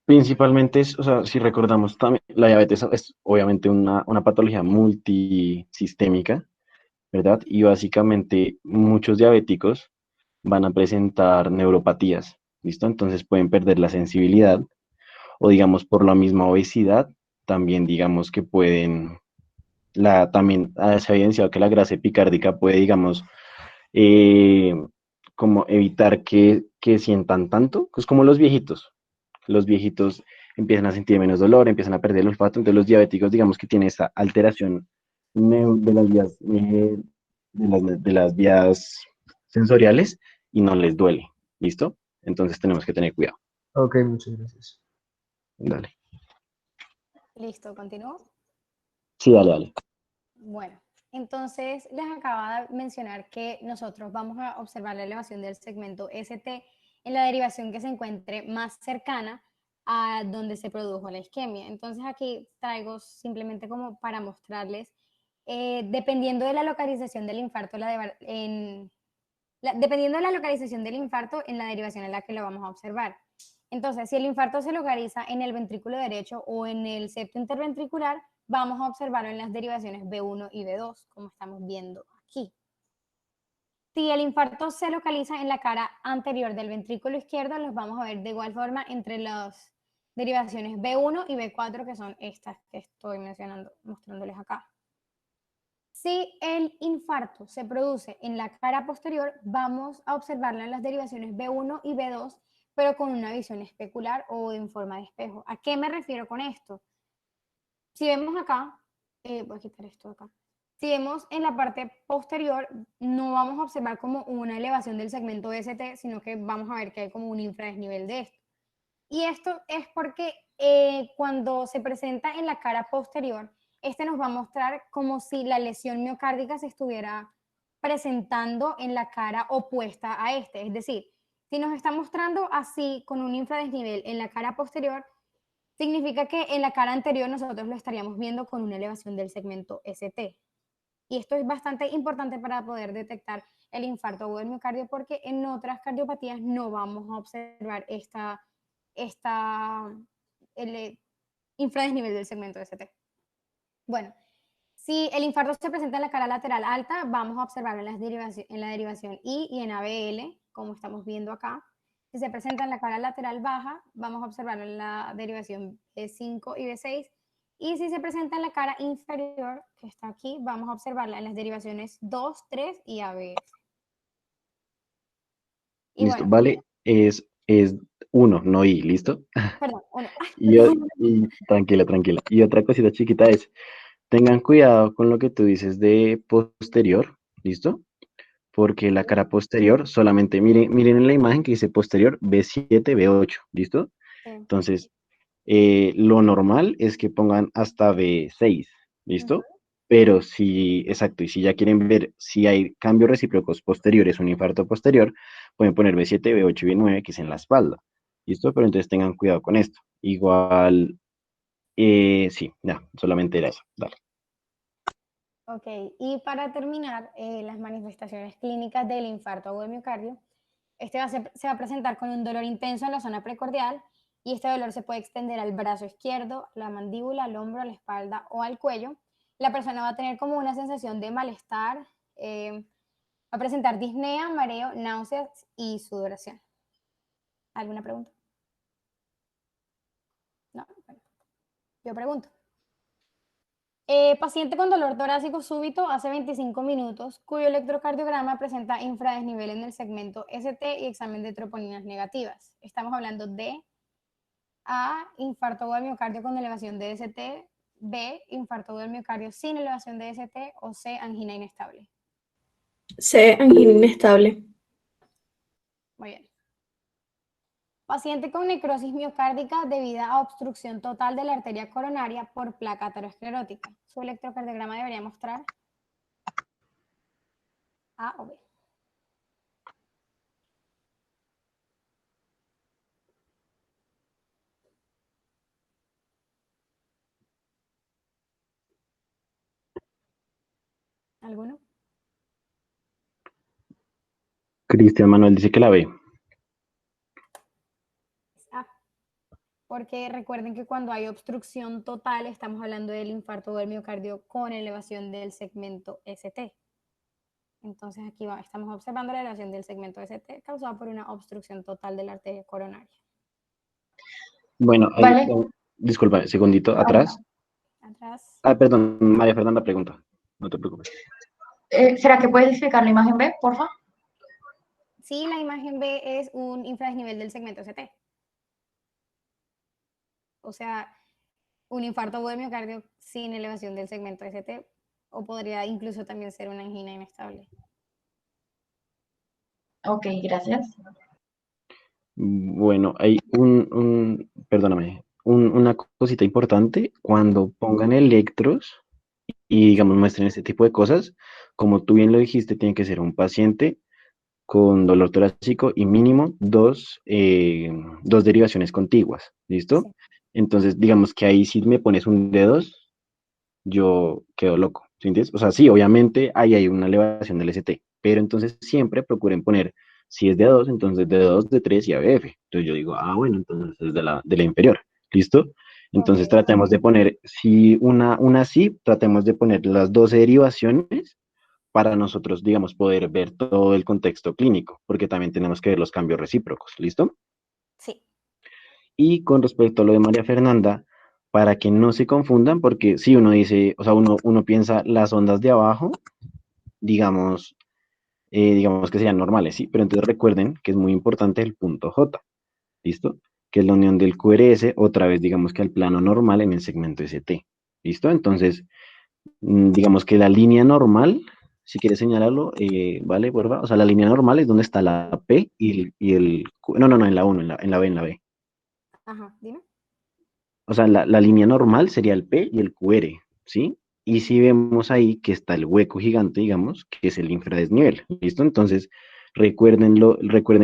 Principalmente es, o sea, si recordamos también, la diabetes es obviamente una patología multisistémica, ¿verdad? Y básicamente muchos diabéticos van a presentar neuropatías, ¿listo? Entonces pueden perder la sensibilidad o digamos por la misma obesidad, también digamos que pueden, también se ha evidenciado que la grasa epicárdica puede, digamos, eh, como evitar que sientan tanto, pues como los viejitos empiezan a sentir menos dolor, empiezan a perder el olfato, entonces los diabéticos digamos que tienen esa alteración de las vías, de las vías sensoriales y no les duele, ¿listo? Entonces tenemos que tener cuidado. Ok, muchas gracias. Dale. Listo, continúo. Sí, dale, dale. Bueno, entonces les acaba de mencionar que nosotros vamos a observar la elevación del segmento ST en la derivación que se encuentre más cercana a donde se produjo la isquemia. Entonces aquí traigo simplemente como para mostrarles, dependiendo de la localización del infarto, dependiendo de la localización del infarto en la derivación en la que lo vamos a observar. Entonces, si el infarto se localiza en el ventrículo derecho o en el septo interventricular, vamos a observarlo en las derivaciones B1 y B2, como estamos viendo aquí. Si el infarto se localiza en la cara anterior del ventrículo izquierdo, los vamos a ver de igual forma entre las derivaciones B1 y B4, que son estas que estoy mencionando, mostrándoles acá. Si el infarto se produce en la cara posterior, vamos a observarlo en las derivaciones B1 y B2, pero con una visión especular o en forma de espejo. ¿A qué me refiero con esto? Si vemos acá, voy a quitar esto de acá. Si vemos en la parte posterior, no vamos a observar como una elevación del segmento ST, sino que vamos a ver que hay como un infradesnivel de esto. Y esto es porque cuando se presenta en la cara posterior, este nos va a mostrar como si la lesión miocárdica se estuviera presentando en la cara opuesta a este. Es decir, si nos está mostrando así con un infradesnivel en la cara posterior, significa que en la cara anterior nosotros lo estaríamos viendo con una elevación del segmento ST. Y esto es bastante importante para poder detectar el infarto agudo del miocardio, porque en otras cardiopatías no vamos a observar el infradesnivel del segmento ST. Bueno, si el infarto se presenta en la cara lateral alta, vamos a observarlo en la derivación I y en ABL, como estamos viendo acá. Si se presenta en la cara lateral baja, vamos a observarlo en la derivación B5 y B6. Y si se presenta en la cara inferior, que está aquí, vamos a observarla en las derivaciones 2, 3 y ABS. Y Listo, bueno, vale, es 1, no I, ¿listo? perdón, 1. Y tranquila, tranquila. Y otra cosita chiquita es, tengan cuidado con lo que tú dices de posterior, ¿listo? Porque la cara posterior solamente, miren en la imagen que dice posterior B7, B8, ¿listo? Sí. Entonces, lo normal es que pongan hasta B6, ¿listo? Pero si, exacto, y si ya quieren ver si hay cambios recíprocos posteriores, un infarto posterior, pueden poner B7, B8 y B9, que es en la espalda, ¿listo? Pero entonces tengan cuidado con esto. Igual, sí, ya, solamente era eso, dale. Ok, y para terminar, las manifestaciones clínicas del infarto agudo de miocardio, se va a presentar con un dolor intenso en la zona precordial, y este dolor se puede extender al brazo izquierdo, la mandíbula, al hombro, a la espalda o al cuello. La persona va a tener como una sensación de malestar, va a presentar disnea, mareo, náuseas y sudoración. ¿Alguna pregunta? No, bueno, yo pregunto. Paciente con dolor torácico súbito hace 25 minutos, cuyo electrocardiograma presenta infradesnivel en el segmento ST y examen de troponinas negativas. Estamos hablando de A, infarto agudo del miocardio con elevación de ST, B, infarto agudo del miocardio sin elevación de ST, o C, angina inestable. C, angina inestable. Muy bien. Paciente con necrosis miocárdica debida a obstrucción total de la arteria coronaria por placa aterosclerótica. Su electrocardiograma debería mostrar A o B. ¿Alguno? Cristian Manuel dice que la ve. A. Porque recuerden que cuando hay obstrucción total estamos hablando del infarto del miocardio con elevación del segmento ST. Entonces aquí estamos observando la elevación del segmento ST causada por una obstrucción total de la arteria coronaria. Bueno, ahí, Vale. disculpa, segundito, atrás. Atrás. Perdón, María Fernanda pregunta, no te preocupes. ¿Será que puedes explicar la imagen B, porfa? Sí, la imagen B es un infradesnivel del segmento ST. O sea, un infarto agudo de miocardio sin elevación del segmento ST, o podría incluso también ser una angina inestable. Ok, gracias. Bueno, hay perdóname, una cosita importante, cuando pongan electros y digamos muestren este tipo de cosas, como tú bien lo dijiste, tiene que ser un paciente con dolor torácico y mínimo dos derivaciones contiguas, ¿listo? Sí. Entonces, digamos que ahí si me pones un D2, yo quedo loco, ¿sí entiendes? O sea, sí, obviamente ahí hay una elevación del ST, pero entonces siempre procuren poner, si es D2, entonces D2, D3 y ABF. Entonces yo digo, bueno, entonces es de la inferior, ¿listo? Entonces Ok. tratemos de poner, si una sí, tratemos de poner las 12 derivaciones para nosotros, digamos, poder ver todo el contexto clínico, porque también tenemos que ver los cambios recíprocos, ¿listo? Sí. Y con respecto a lo de María Fernanda, para que no se confundan, porque si uno dice, o sea, uno piensa las ondas de abajo, digamos, digamos que serían normales, ¿sí? Pero entonces recuerden que es muy importante el punto J, ¿listo? Que es la unión del QRS, otra vez, digamos que al plano normal en el segmento ST, ¿listo? Entonces, digamos que la línea normal, si quieres señalarlo, vale, porfa. O sea, la línea normal es donde está la P no, no, no, en la 1, en la B, en la B. Ajá, dime. O sea, la línea normal sería el P y el QR, ¿sí? Y si vemos ahí que está el hueco gigante, digamos, que es el infradesnivel, ¿listo? Entonces, recuerden,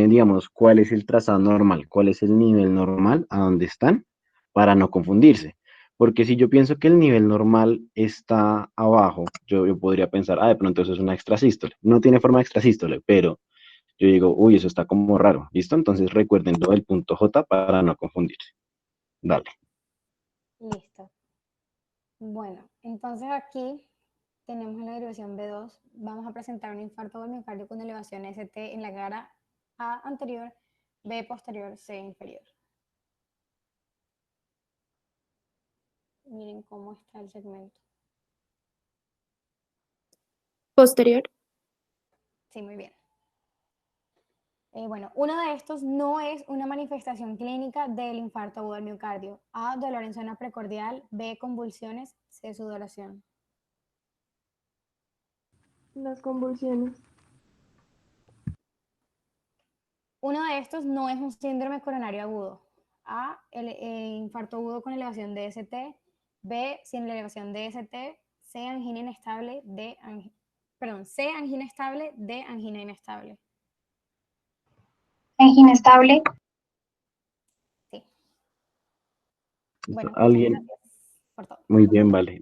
digamos, cuál es el trazado normal, cuál es el nivel normal a donde están, para no confundirse. Porque si yo pienso que el nivel normal está abajo, yo podría pensar, de pronto eso es una extrasístole. No tiene forma de extrasístole, pero yo digo, uy, eso está como raro, ¿listo? Entonces recuerden lo del punto J para no confundirse. Dale. Listo. Bueno, entonces aquí tenemos en la derivación B2, vamos a presentar un infarto del miocardio con elevación ST en la cara A anterior, B posterior, C inferior. Miren cómo está el segmento. Posterior. Sí, muy bien. Bueno, uno de estos no es una manifestación clínica del infarto agudo del miocardio. A, dolor en zona precordial, B, convulsiones, C, sudoración. Las convulsiones. Uno de estos no es un síndrome coronario agudo. A, infarto agudo con elevación de ST, B, sin elevación de ST, C, angina inestable, C, angina estable, D, angina inestable. Angina estable. Sí. Bueno, muchas ¿Alguien? gracias por todo. Muy bien, vale.